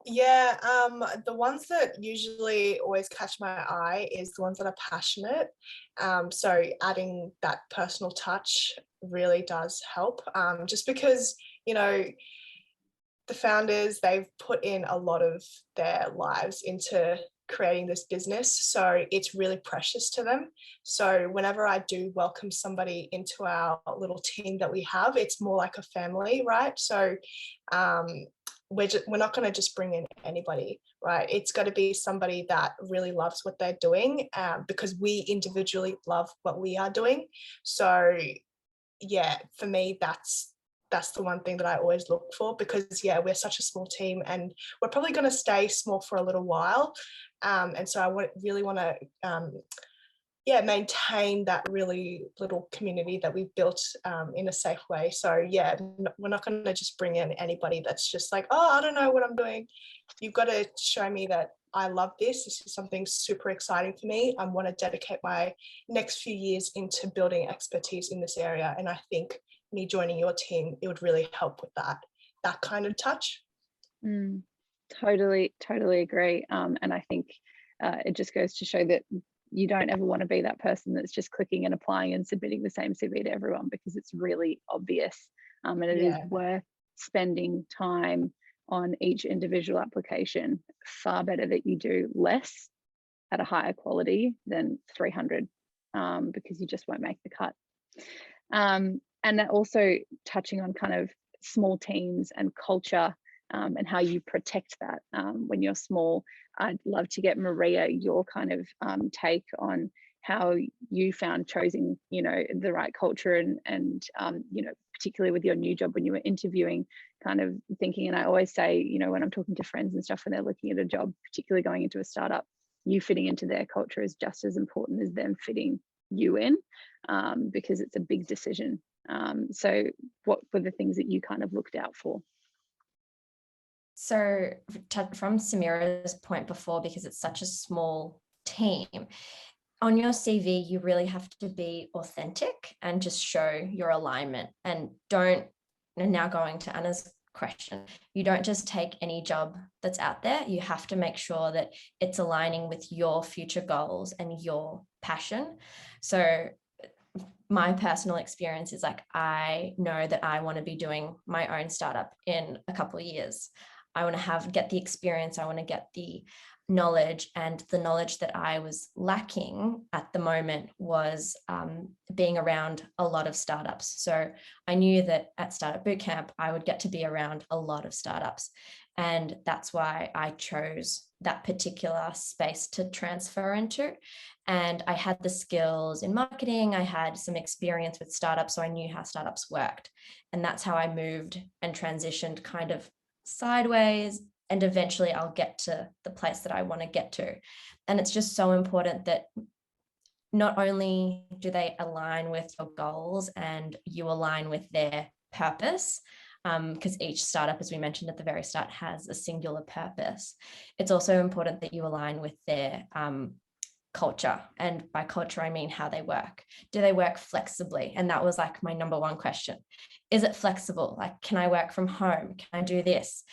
Yeah, the ones that usually always catch my eye is the ones that are passionate. So adding that personal touch really does help, just because, you know, the founders, they've put in a lot of their lives into creating this business, so it's really precious to them. So whenever I do welcome somebody into our little team that we have, it's more like a family, right? So we're not going to just bring in anybody, right? It's got to be somebody that really loves what they're doing, because we individually love what we are doing. So yeah, for me, that's the one thing that I always look for, because yeah, we're such a small team and we're probably going to stay small for a little while, and so I really want to maintain that really little community that we've built in a safe way. So yeah, we're not going to just bring in anybody that's just like, oh, I don't know what I'm doing. You've got to show me that I love this. This is something super exciting for me. I want to dedicate my next few years into building expertise in this area. And I think me joining your team, it would really help with that kind of touch. Totally agree. And I think it just goes to show that you don't ever want to be that person that's just clicking and applying and submitting the same CV to everyone, because it's really obvious, and it is worth spending time on each individual application. Far better that you do less at a higher quality than 300, because you just won't make the cut. And that also touching on kind of small teams and culture, and how you protect that when you're small. I'd love to get Maria, your kind of take on how you found choosing, you know, the right culture and you know, particularly with your new job when you were interviewing, kind of thinking, and I always say, you know, when I'm talking to friends and stuff, when they're looking at a job, particularly going into a startup, you fitting into their culture is just as important as them fitting you in, because it's a big decision. So what were the things that you kind of looked out for? So from Samira's point before, because it's such a small team, on your CV, you really have to be authentic and just show your alignment, and don't, and now going to Anna's question, you don't just take any job that's out there. You have to make sure that it's aligning with your future goals and your passion. So my personal experience is like, I know that I want to be doing my own startup in a couple of years. I want to get the experience. I want to get the knowledge, and the knowledge that I was lacking at the moment was being around a lot of startups. So I knew that at Startup Bootcamp, I would get to be around a lot of startups. And that's why I chose that particular space to transfer into. And I had the skills in marketing. I had some experience with startups, so I knew how startups worked. And that's how I moved and transitioned kind of sideways, and eventually I'll get to the place that I want to get to. And it's just so important that not only do they align with your goals and you align with their purpose, because each startup, as we mentioned at the very start, has a singular purpose. It's also important that you align with their culture. And by culture, I mean how they work. Do they work flexibly? And that was like my number one question. Is it flexible? Like, can I work from home? Can I do this?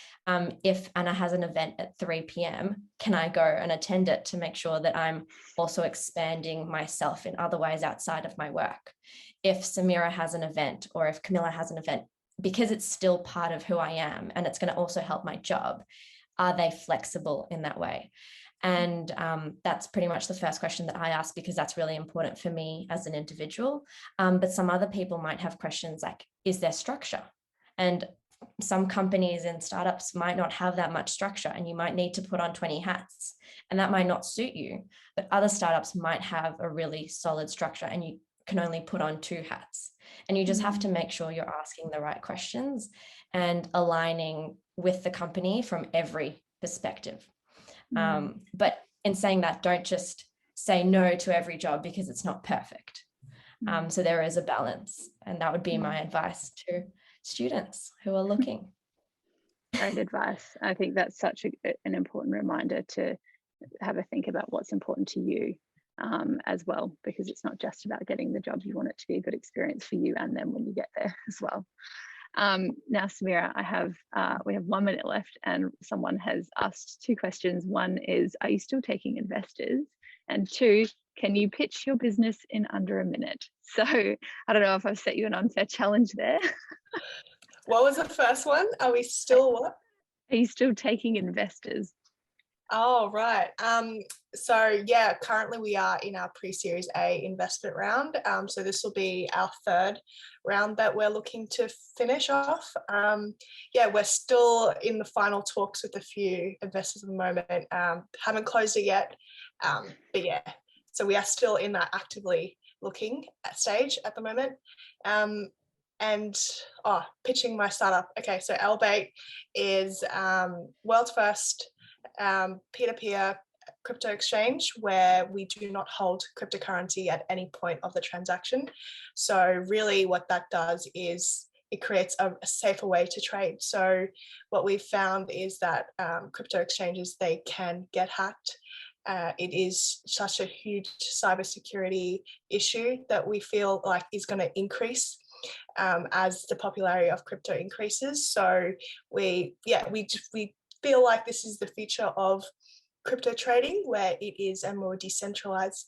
If Anna has an event at 3 p.m, can I go and attend it to make sure that I'm also expanding myself in other ways outside of my work? If Samira has an event, or if Camilla has an event because it's still part of who I am and it's going to also help my job, are they flexible in that way? And that's pretty much the first question that I ask, because that's really important for me as an individual. But some other people might have questions like, is there structure? And some companies and startups might not have that much structure, and you might need to put on 20 hats, and that might not suit you. But other startups might have a really solid structure and you can only put on 2 hats. And you just have to make sure you're asking the right questions and aligning with the company from every perspective. But in saying that, don't just say no to every job because it's not perfect. So there is a balance, and that would be my advice to students who are looking. Great advice. I think that's such an important reminder to have a think about what's important to you as well, because it's not just about getting the job. You want it to be a good experience for you and them when you get there as well. Now, Samira, we have 1 minute left, and someone has asked 2 questions. One is, are you still taking investors? And 2, can you pitch your business in under a minute? So I don't know if I've set you an unfair challenge there. What was the first one? Are we still what? Are you still taking investors? Oh, right. So yeah, currently we are in our pre-series A investment round. So this will be our 3rd round that we're looking to finish off. Yeah, we're still in the final talks with a few investors at the moment. Haven't closed it yet. But yeah, so we are still in that actively looking stage at the moment. And pitching my startup. Okay, so Elbaite is world's first peer-to-peer crypto exchange where we do not hold cryptocurrency at any point of the transaction. So really what that does is it creates a safer way to trade. So what we've found is that crypto exchanges, they can get hacked. It is such a huge cybersecurity issue that we feel like is going to increase as the popularity of crypto increases. So we feel like this is the future of crypto trading, where it is a more decentralized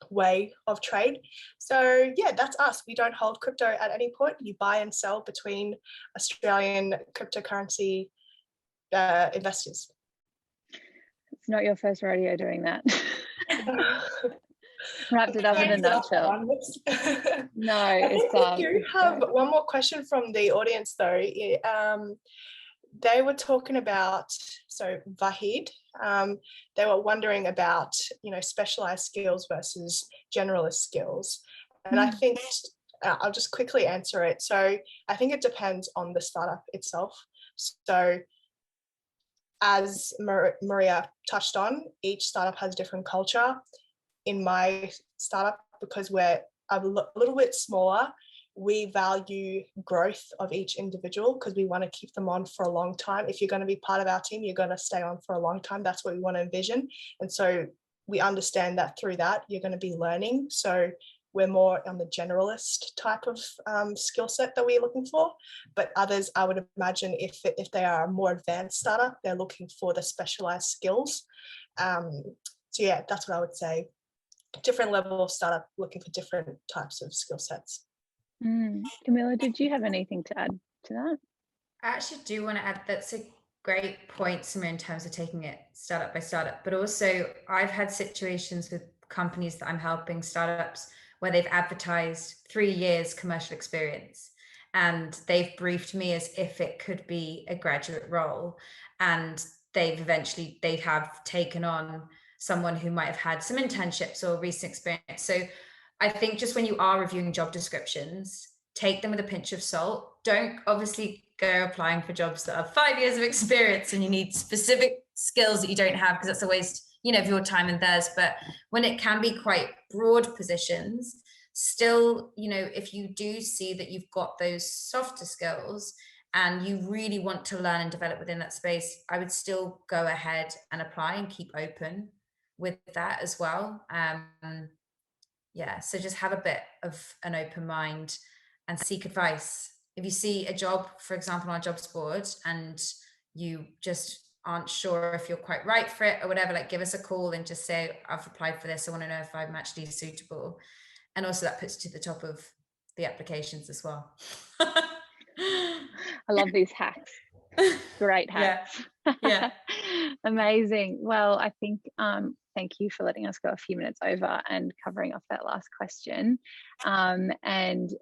way of trade. So yeah, that's us. We don't hold crypto at any point. You buy and sell between Australian cryptocurrency investors. It's not your first rodeo doing that. Wrapped it up in a nutshell. No, it's I do have one more question from the audience though. They were talking about, so Vahid, they were wondering about, specialized skills versus generalist skills. And I think I'll just quickly answer it. So I think it depends on the startup itself. So as Maria touched on, each startup has different culture. In my startup, because we're a little bit smaller, we value growth of each individual because we want to keep them on for a long time. If you're going to be part of our team, you're going to stay on for a long time. That's what we want to envision. And so we understand that through that, you're going to be learning. So we're more on the generalist type of skill set that we're looking for. But others, I would imagine if they are a more advanced startup, they're looking for the specialized skills. So yeah, that's what I would say. Different level of startup looking for different types of skill sets. Camilla, did you have anything to add to that? I actually do want to add, that's a great point, Samira, in terms of taking it startup by startup, but also I've had situations with companies that I'm helping, startups, where they've advertised 3 years commercial experience, and they've briefed me as if it could be a graduate role, and they have taken on someone who might have had some internships or recent experience. So I think just when you are reviewing job descriptions, take them with a pinch of salt. Don't obviously go applying for jobs that are 5 years of experience and you need specific skills that you don't have, because that's a waste, of your time and theirs. But when it can be quite broad positions, still, if you do see that you've got those softer skills and you really want to learn and develop within that space, I would still go ahead and apply and keep open with that as well. So just have a bit of an open mind and seek advice. If you see a job, for example, on a jobs board, and you just aren't sure if you're quite right for it or whatever, like give us a call and just say, I've applied for this, I want to know if I'm actually suitable. And also that puts you to the top of the applications as well. I love these hacks. Great hacks. Yeah. Amazing. Well, I think thank you for letting us go a few minutes over and covering off that last question. And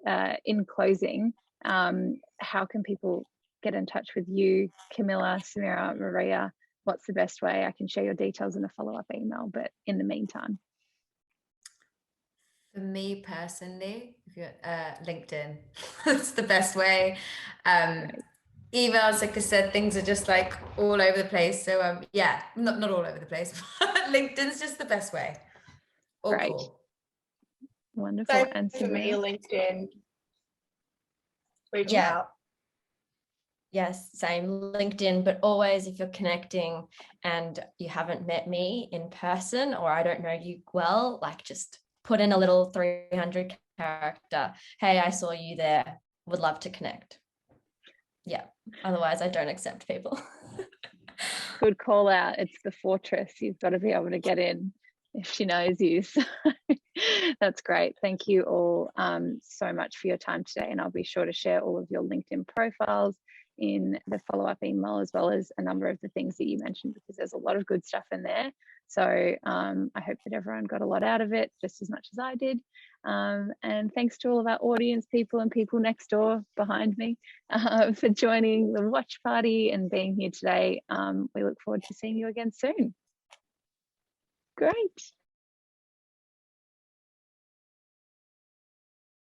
in closing, how can people get in touch with you, Camilla, Samira, Maria? What's the best way? I can share your details in a follow-up email, but in the meantime. For me personally, if you're LinkedIn, that's the best way. Emails, like I said, things are just like all over the place. So yeah, not all over the place, but LinkedIn's just the best way. Or Great. cool. Wonderful. Same And for me, LinkedIn. Reach out. Yes, same, LinkedIn, but always if you're connecting and you haven't met me in person or I don't know you well, like just put in a little 300 character, hey, I saw you there, would love to connect. Yeah, otherwise I don't accept people. Good call out. It's the fortress. You've got to be able to get in if she knows you. So that's great. Thank you all so much for your time today. And I'll be sure to share all of your LinkedIn profiles in the follow-up email, as well as a number of the things that you mentioned, because there's a lot of good stuff in there. So I hope that everyone got a lot out of it, just as much as I did. And thanks to all of our audience people and people next door behind me for joining the watch party and being here today. We look forward to seeing you again soon. Great.